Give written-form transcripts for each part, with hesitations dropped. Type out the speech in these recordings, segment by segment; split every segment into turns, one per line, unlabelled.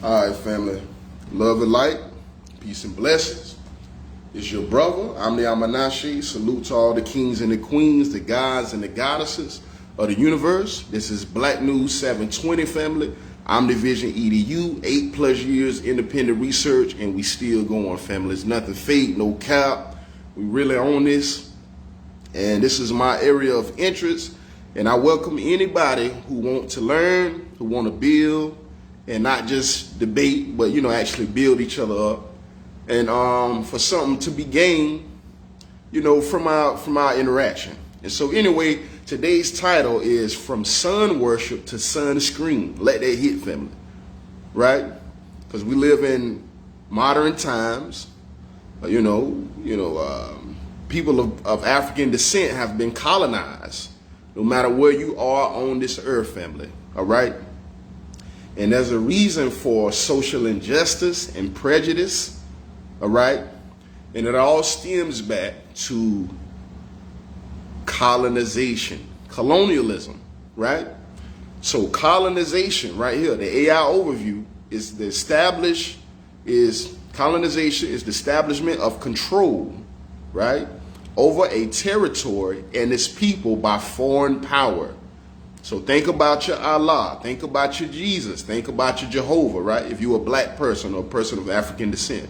All right, family. Love and light, peace and blessings. It's your brother, I'm the Amanashi. Salute to all the kings and the queens, the gods and the goddesses of the universe. This is Black News 720, family. I'm Division EDU, 8+ years independent research, and we still going, family. It's nothing fake, no cap. We really own this, and this is my area of interest, and I welcome anybody who want to learn, who want to build, and not just debate, but actually build each other up, and for something to be gained, from our interaction. And so anyway, today's title is From Sun Worship to Sunscreen. Let that hit, family, right? Because we live in modern times. People of African descent have been colonized, no matter where you are on this earth, family. All right. And there's a reason for social injustice and prejudice, all right? And it all stems back to colonization, colonialism, right? So colonization right here, the AI overview is colonization is the establishment of control, right, over a territory and its people by foreign power. So think about your Allah, think about your Jesus, think about your Jehovah, right? If you're a black person or a person of African descent.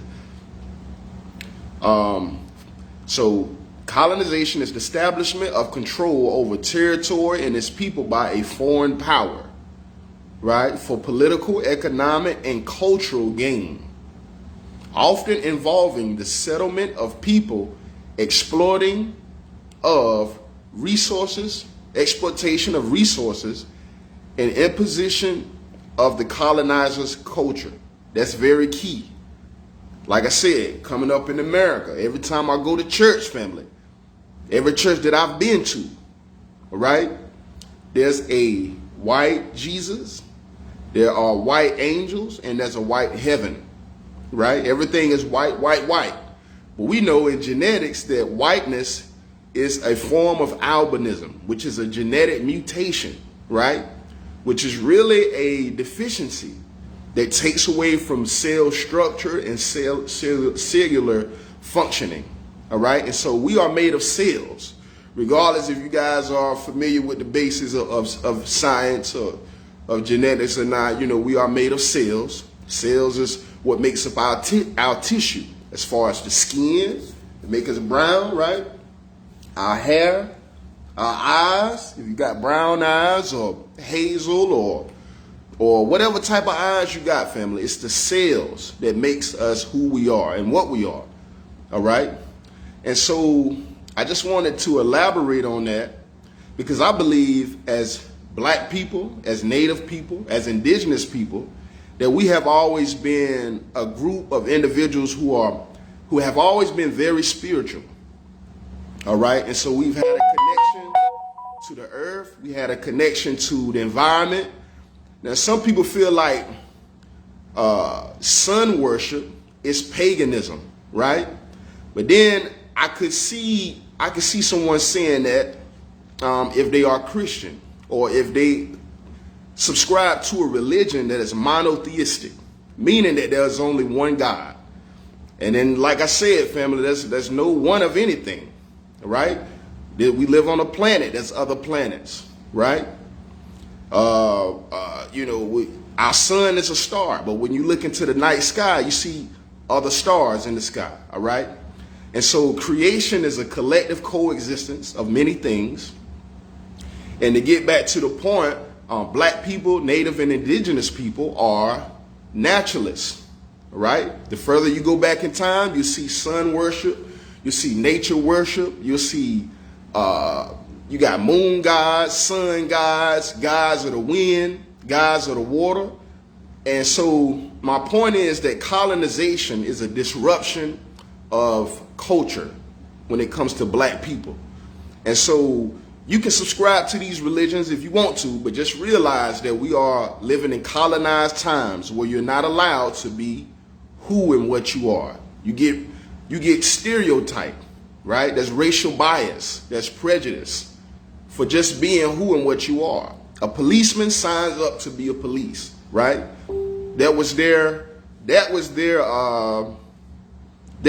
So colonization is the establishment of control over territory and its people by a foreign power, right? For political, economic, and cultural gain, often involving the settlement of people, exploitation of resources, and imposition of the colonizer's culture. That's very key. Like I said, coming up in America, every time I go to church, family, every church that I've been to, all right, there's a white Jesus, there are white angels, and there's a white heaven, right? Everything is white, white, white. But we know in genetics that whiteness is a form of albinism, which is a genetic mutation, right? Which is really a deficiency that takes away from cell structure and cellular functioning, all right? And so we are made of cells, regardless if you guys are familiar with the basis of science or of genetics or not. We are made of cells. Cells is what makes up our tissue, as far as the skin, it makes us brown, right? Our hair, our eyes, if you got brown eyes or hazel or whatever type of eyes you got, family, it's the cells that makes us who we are and what we are, all right? And so I just wanted to elaborate on that because I believe as black people, as native people, as indigenous people, that we have always been a group of individuals who have always been very spiritual. All right. And so we've had a connection to the earth. We had a connection to the environment. Now, some people feel like sun worship is paganism, right? But then I could see someone saying that if they are Christian or if they subscribe to a religion that is monotheistic, meaning that there's only one God. And then, like I said, family, there's no one of anything. Right? We live on a planet. There's other planets, right? Our sun is a star, but when you look into the night sky, you see other stars in the sky, all right? And so creation is a collective coexistence of many things. And to get back to the point, black people, native and indigenous people are naturalists, right? The further you go back in time, you see sun worship, you see nature worship. You'll see you got moon gods, sun gods, gods of the wind, gods of the water. And so my point is that colonization is a disruption of culture when it comes to black people. And so you can subscribe to these religions if you want to, but just realize that we are living in colonized times where you're not allowed to be who and what you are. You get stereotyped, right? There's racial bias, there's prejudice for just being who and what you are. A policeman signs up to be a police, right? That was their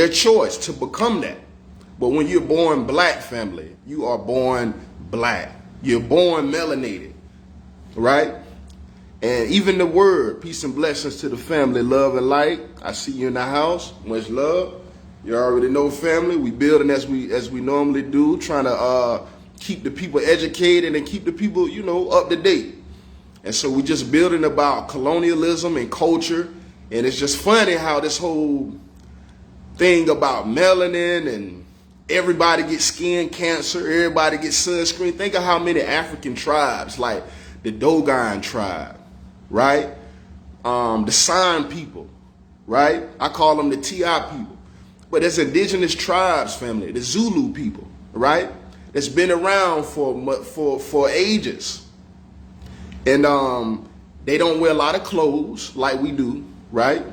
choice to become that. But when you're born black, family, you are born black. You're born melanated, right? And even the word, peace and blessings to the family, love and light. I see you in the house. Much love. You already know, family. We building as we normally do, trying to keep the people educated and keep the people, up to date. And so we just building about colonialism and culture. And it's just funny how this whole thing about melanin and everybody gets skin cancer, everybody gets sunscreen. Think of how many African tribes, like the Dogon tribe, right? The San people, right? I call them the TI people. But there's indigenous tribes, family, the Zulu people, right? That's been around for ages. And they don't wear a lot of clothes like we do, right?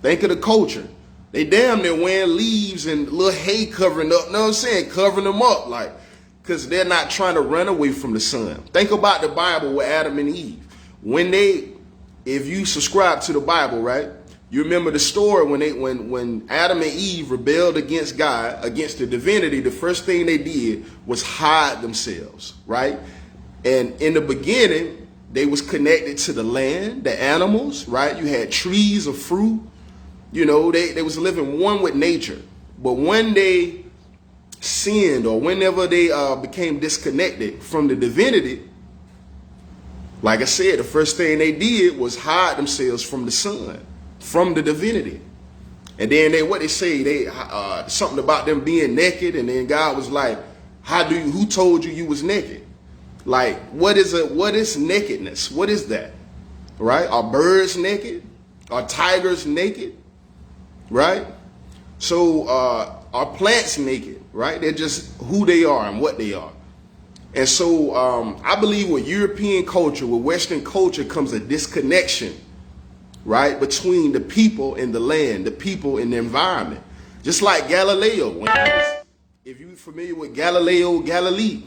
Think of the culture. They damn near wearing leaves and little hay covering up, know what I'm saying? Covering them up, like, because they're not trying to run away from the sun. Think about the Bible with Adam and Eve. If you subscribe to the Bible, right? You remember the story when Adam and Eve rebelled against God, against the divinity, the first thing they did was hide themselves, right? And in the beginning, they was connected to the land, the animals, right? You had trees of fruit. They was living one with nature. But when they sinned, or whenever they became disconnected from the divinity, like I said, the first thing they did was hide themselves from the sun, from the divinity. And then they something about them being naked, and then God was like, who told you was naked? Like, what is nakedness? What is that? Right? Are birds naked? Are tigers naked? Right? So are plants naked? Right? They're just who they are and what they are. And so I believe with European culture, with Western culture, comes a disconnection, right, between the people and the land, the people and the environment. Just like Galileo. If you're familiar with Galileo Galilei,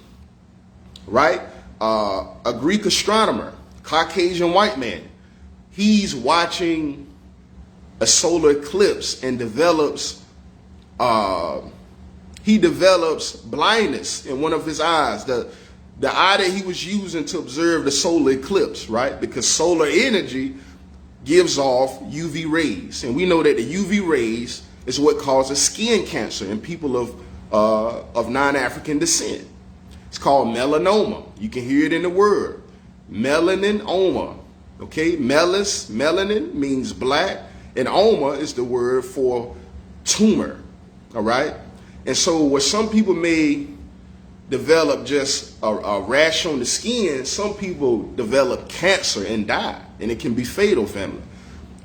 right? A Greek astronomer, Caucasian white man. He's watching a solar eclipse and develops blindness in one of his eyes. The eye that he was using to observe the solar eclipse, right? Because solar energy gives off UV rays. And we know that the UV rays is what causes skin cancer in people of non-African descent. It's called melanoma. You can hear it in the word. Melaninoma. Okay? Melanin means black. And oma is the word for tumor. All right? And so where some people may develop just a rash on the skin, some people develop cancer and die. And it can be fatal, family.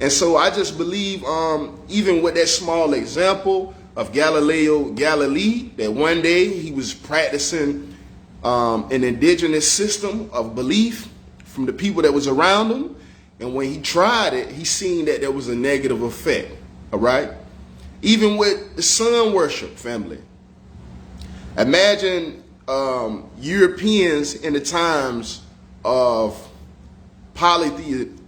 And so I just believe, even with that small example of Galileo Galilei, that one day he was practicing an indigenous system of belief from the people that was around him. And when he tried it, he seen that there was a negative effect. All right? Even with the sun worship, family. Imagine Europeans in the times of polytheism,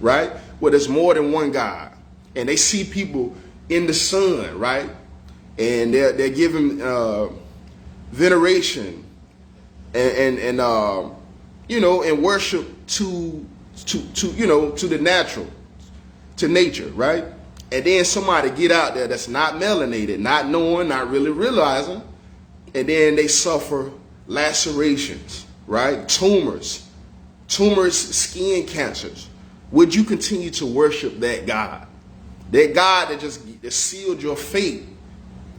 right? Where there's more than one God. And they see people in the sun, right? And they're giving veneration and worship to the natural, to nature, right? And then somebody get out there that's not melanated, not knowing, not really realizing, and then they suffer lacerations, right? Tumors, skin cancers. Would you continue to worship that God? That God that sealed your fate,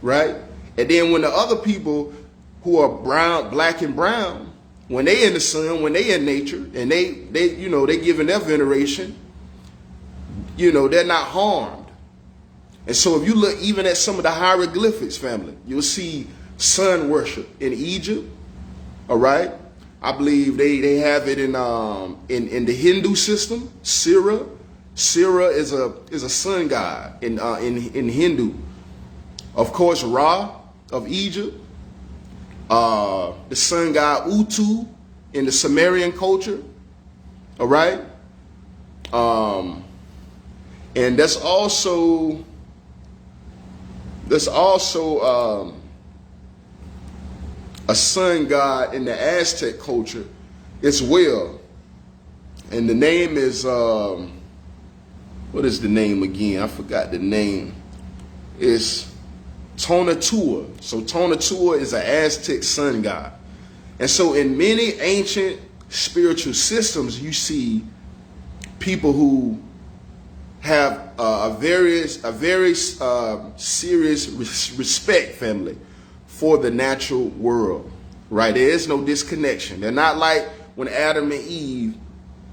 right? And then when the other people who are black and brown, when they in the sun, when they in nature, and they giving their veneration, they're not harmed. And so if you look even at some of the hieroglyphics, family, you'll see sun worship in Egypt. All right, I believe they have it in the Hindu system. Sira is a sun god in Hindu. Of course, Ra of Egypt. The sun god Utu in the Sumerian culture. All right. And that's also a sun god in the Aztec culture as well. And the name is what is the name again? I forgot the name. It's Tonatiuh. So Tonatiuh is an Aztec sun god. And so in many ancient spiritual systems, you see people who have a very serious respect, family, for the natural world, right? There is no disconnection. They're not like when Adam and Eve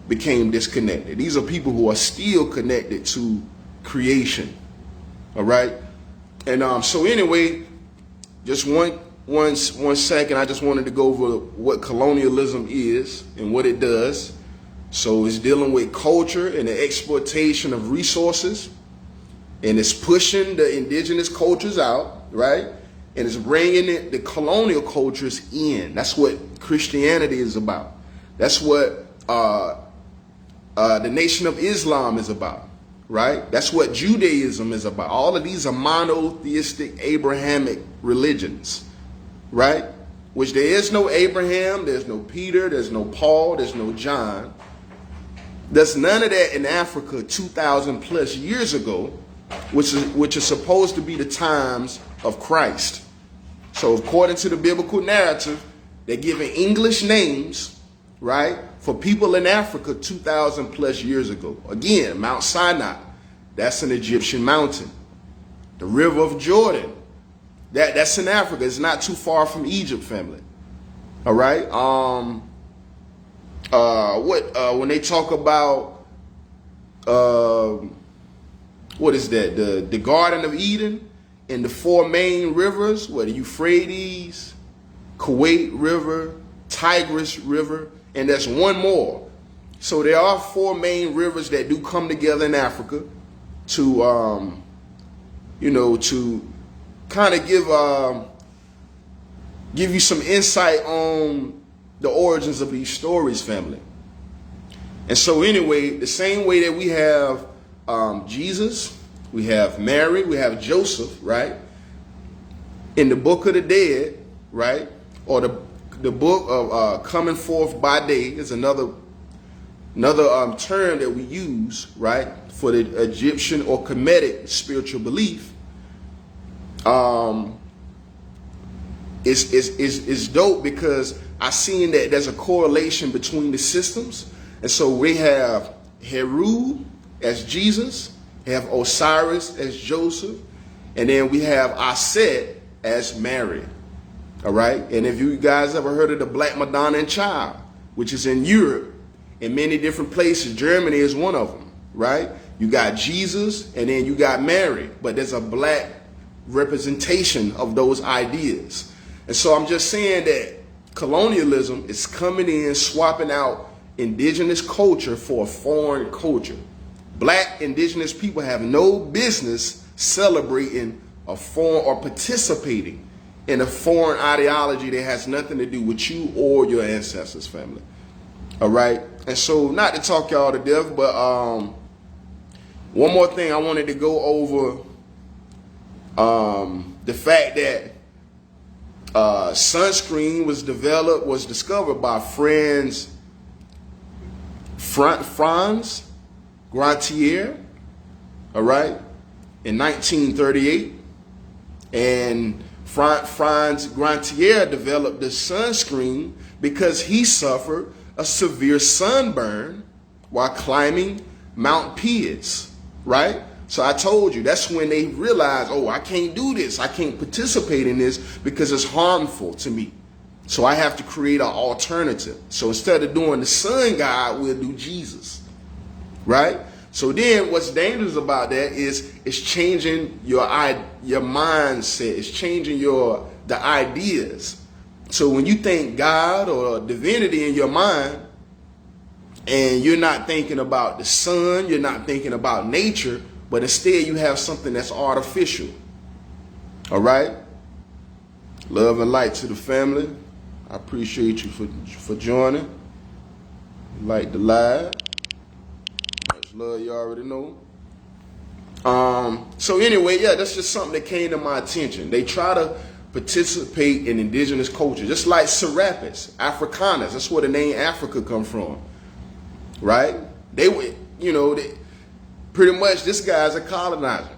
became disconnected. These are people who are still connected to creation, all right? And so anyway, just one second, I just wanted to go over what colonialism is and what it does. So it's dealing with culture and the exploitation of resources, and it's pushing the indigenous cultures out, right? And it's bringing the colonial cultures in. That's what Christianity is about. That's what the Nation of Islam is about, right? That's what Judaism is about. All of these are monotheistic Abrahamic religions, right? Which there is no Abraham, there's no Peter, there's no Paul, there's no John. There's none of that in Africa 2,000 plus years ago, which is supposed to be the times of Christ. So according to the biblical narrative, they're giving English names, right, for people in Africa 2,000 plus years ago. Again, Mount Sinai, that's an Egyptian mountain. The River of Jordan, that's in Africa. It's not too far from Egypt, family. All right. When they talk about what is that? The Garden of Eden and the four main rivers, the Euphrates, Kuwait River, Tigris River, and there's one more. So there are four main rivers that do come together in Africa to to kind of give you some insight on the origins of these stories, family. And so anyway, the same way that we have Jesus, we have Mary, we have Joseph, right? In the Book of the Dead, right? Or the book of Coming Forth by Day is another term that we use, right, for the Egyptian or Kemetic spiritual belief. It's dope because I seen that there's a correlation between the systems. And so we have Heru as Jesus, we have Osiris as Joseph, and then we have Aset as Mary. All right. And if you guys ever heard of the Black Madonna and Child, which is in Europe, in many different places, Germany is one of them, right? You got Jesus and then you got Mary, but there's a black representation of those ideas. And so I'm just saying that colonialism is coming in, swapping out indigenous culture for a foreign culture. Black indigenous people have no business celebrating a foreign or participating in a foreign ideology that has nothing to do with you or your ancestors, family. All right. And so not to talk y'all to death, but one more thing I wanted to go over, the fact that sunscreen was discovered by Franz Grantier, all right, in 1938. And Franz Grantier developed the sunscreen because he suffered a severe sunburn while climbing Mount Piz, right? So I told you, that's when they realized, oh, I can't do this. I can't participate in this because it's harmful to me. So I have to create an alternative. So instead of doing the sun god, we'll do Jesus, right? So then what's dangerous about that is it's changing your mindset. It's changing the ideas. So when you think God or divinity in your mind, and you're not thinking about the sun, you're not thinking about nature, but instead you have something that's artificial. All right? Love and light to the family. I appreciate you for joining. Like the live. Much love, you already know. So anyway, yeah, that's just something that came to my attention. They try to participate in indigenous culture, just like Serapis, Afrikaners. That's where the name Africa come from, right? They pretty much this guy's a colonizer.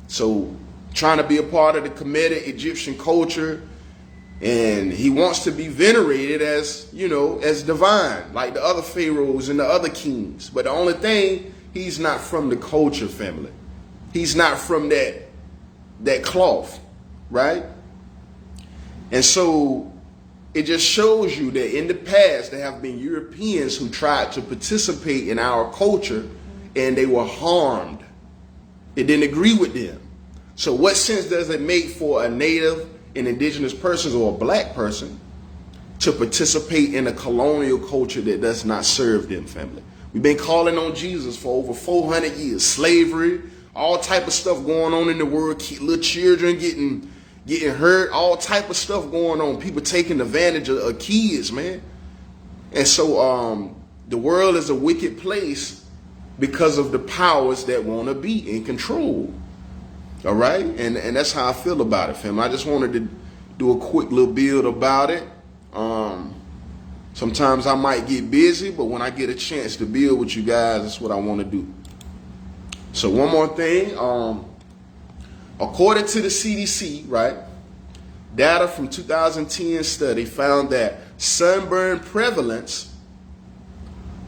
So trying to be a part of the Kemetic Egyptian culture, and he wants to be venerated as, as divine, like the other pharaohs and the other kings. But the only thing, he's not from the culture, family. He's not from that cloth, right? And so it just shows you that in the past there have been Europeans who tried to participate in our culture and they were harmed. It didn't agree with them. So what sense does it make for a native and indigenous person or a black person to participate in a colonial culture that does not serve them, family? We've been calling on Jesus for over 400 years. Slavery, all type of stuff going on in the world, little children getting hurt, all type of stuff going on. People taking advantage of kids, man. And so the world is a wicked place because of the powers that want to be in control. All right? And that's how I feel about it, fam. I just wanted to do a quick little build about it. Sometimes I might get busy, but when I get a chance to build with you guys, that's what I want to do. So one more thing, according to the CDC, right, data from 2010 study found that sunburn prevalence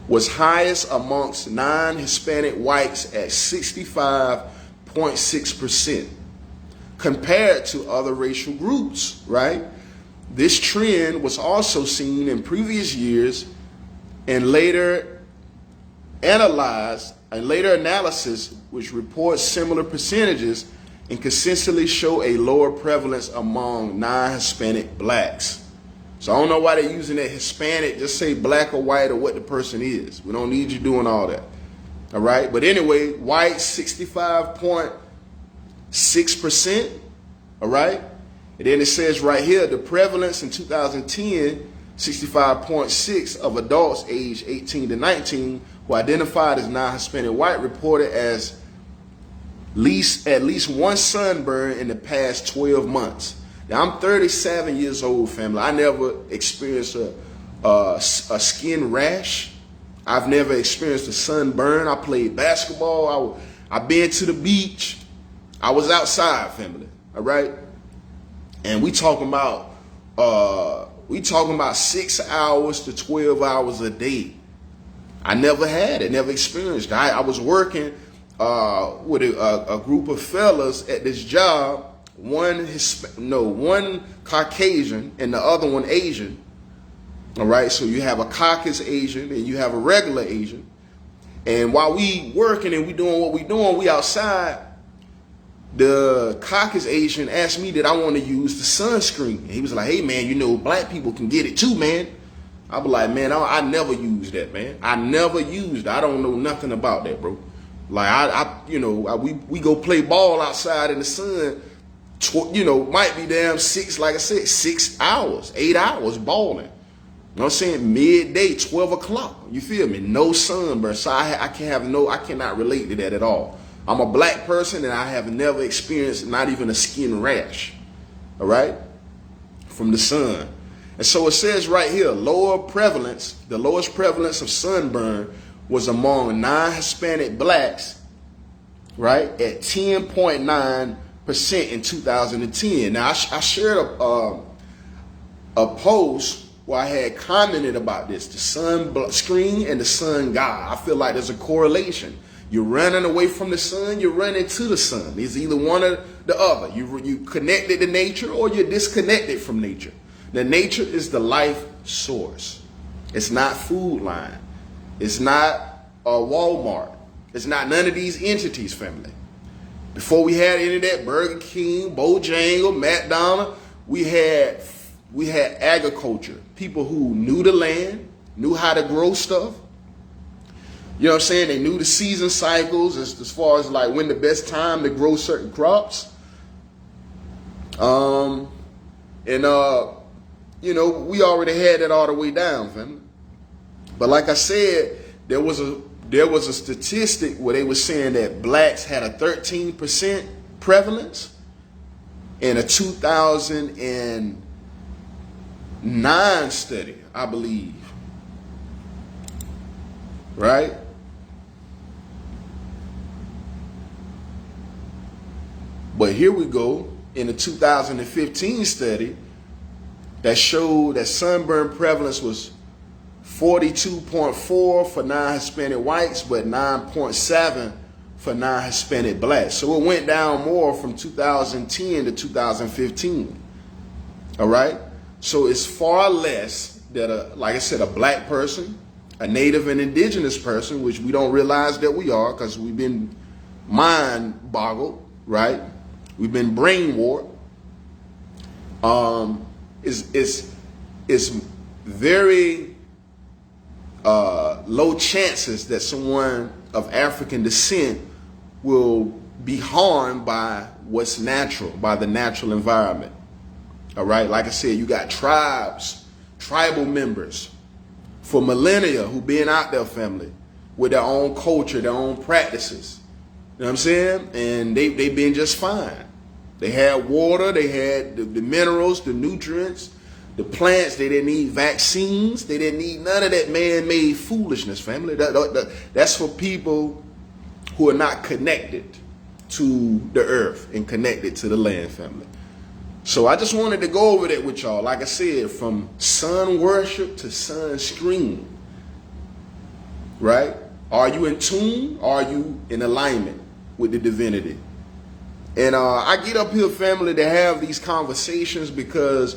was highest amongst non-Hispanic whites at 65.6% compared to other racial groups, right? This trend was also seen in previous years and later analysis, which reports similar percentages and consistently show a lower prevalence among non-Hispanic blacks. So I don't know why they're using that Hispanic. Just say black or white or what the person is. We don't need you doing all that. All right? But anyway, white 65.6%. All right? And then it says right here, the prevalence in 2010, 65.6% of adults aged 18 to 19 who identified as non-Hispanic white reported as at least one sunburn in the past 12 months. Now, I'm 37 years old, family. I never experienced a skin rash. I've never experienced a sunburn. I played basketball. I've been to the beach. I was outside, family. All right? And we talking about 6 hours to 12 hours a day. I never had it, never experienced it. I was working with a group of fellas at this job, one Caucasian and the other one Asian. All right, so you have a Caucasian Asian and you have a regular Asian. And while we working and we doing what we doing, we outside, the Caucasian Asian asked me that I want to use the sunscreen. And he was like, hey man, black people can get it too, man. I was like, man, I never used that, man. I never used it. I don't know nothing about that, bro. Like we go play ball outside in the sun, might be damn 6 hours, 8 hours balling. You know what I'm saying? Midday, 12 o'clock. You feel me? No sunburn. So I cannot relate to that at all. I'm a black person and I have never experienced not even a skin rash. All right? From the sun. And so it says right here, the lowest prevalence of sunburn was among non-Hispanic blacks, right, at 10.9% in 2010. Now, I shared a post where I had commented about this, the sun screen and the sun god. I feel like there's a correlation. You're running away from the sun, you're running to the sun. It's either one or the other. You connected to nature or you're disconnected from nature. Now, nature is the life source. It's not Food Line. It's not Walmart. It's not none of these entities, family. Before we had any of that, Burger King, Bojangles, McDonald's, we had agriculture. People who knew the land, knew how to grow stuff. You know what I'm saying? They knew the season cycles as far as like when the best time to grow certain crops. We already had that all the way down, family. But like I said, there was a statistic where they were saying that blacks had a 13% prevalence in a 2009 study, I believe. Right? But here we go in a 2015 study that showed that sunburn prevalence was 42.4 for non-Hispanic whites, but 9.7 for non-Hispanic blacks. So it went down more from 2010 to 2015. All right? So it's far less that, like I said, a black person, a native and indigenous person, which we don't realize that we are because we've been mind boggled, right? We've been brain warped. It's very low chances that someone of African descent will be harmed by what's natural, by the natural environment. All right, like I said, you got tribes, tribal members for millennia who been out there, family, with their own culture, their own practices. You know what I'm saying? And they been just fine. They had water, they had the minerals, the nutrients, the plants. They didn't need vaccines. They didn't need none of that man-made foolishness, family. That's for people who are not connected to the earth and connected to the land, family. So I just wanted to go over that with y'all. Like I said, from sun worship to sun stream, right? Are you in tune? Are you in alignment with the divinity? And I get up here, family, to have these conversations because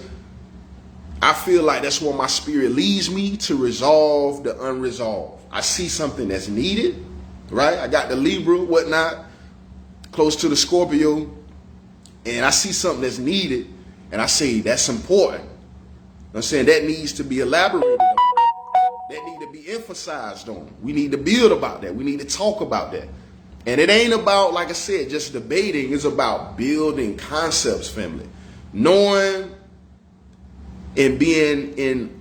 I feel like that's where my spirit leads me, to resolve the unresolved. I see something that's needed, right? I got the Libra, whatnot, close to the Scorpio, and I see something that's needed, and I say that's important. I'm saying that needs to be elaborated on. That need to be emphasized on. We need to build about that. We need to talk about that. And it ain't about, like I said, just debating. It's about building concepts, family. Knowing and being in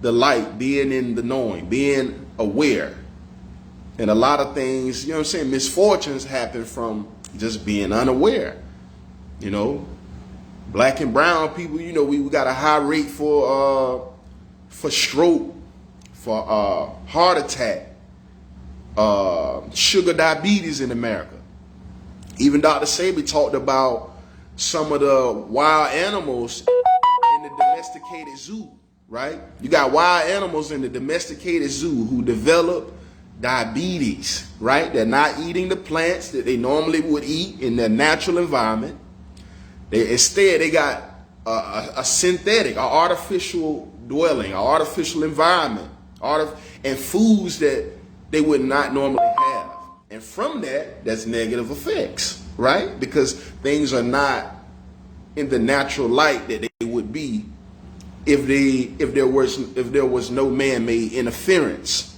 the light, being in the knowing, being aware. And a lot of things, you know what I'm saying, misfortunes happen from just being unaware. You know, black and brown people, you know, we got a high rate for stroke, for heart attack, sugar diabetes in America. Even Dr. Sebi talked about some of the wild animals in the domesticated zoo, right? You got wild animals in the domesticated zoo who develop diabetes, right? They're not eating the plants that they normally would eat in their natural environment. Instead, they got a synthetic, an artificial dwelling, an artificial environment, and foods that they would not normally have. And from that, that's negative effects, right? Because things are not in the natural light that they would be if there was no man-made interference.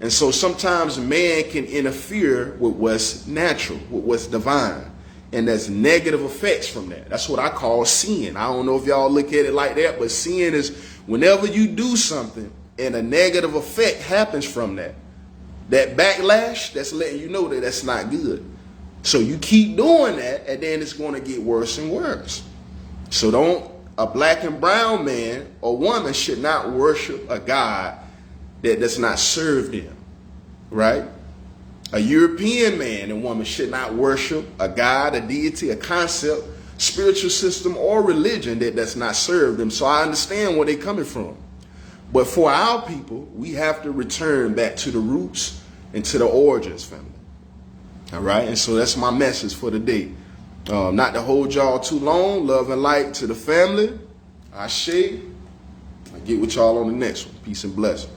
And so sometimes man can interfere with what's natural, with what's divine. And there's negative effects from that. That's what I call sin. I don't know if y'all look at it like that, but sin is whenever you do something and a negative effect happens from that. That backlash, that's letting you know that that's not good. So you keep doing that, and then it's going to get worse and worse. So a black and brown man or woman should not worship a God that does not serve them, right? A European man and woman should not worship a God, a deity, a concept, spiritual system, or religion that does not serve them. So I understand where they're coming from. But for our people, we have to return back to the roots and to the origins, family. All right? And so that's my message for today. Not to hold y'all too long. Love and light to the family. Ashe. I'll get with y'all on the next one. Peace and blessing.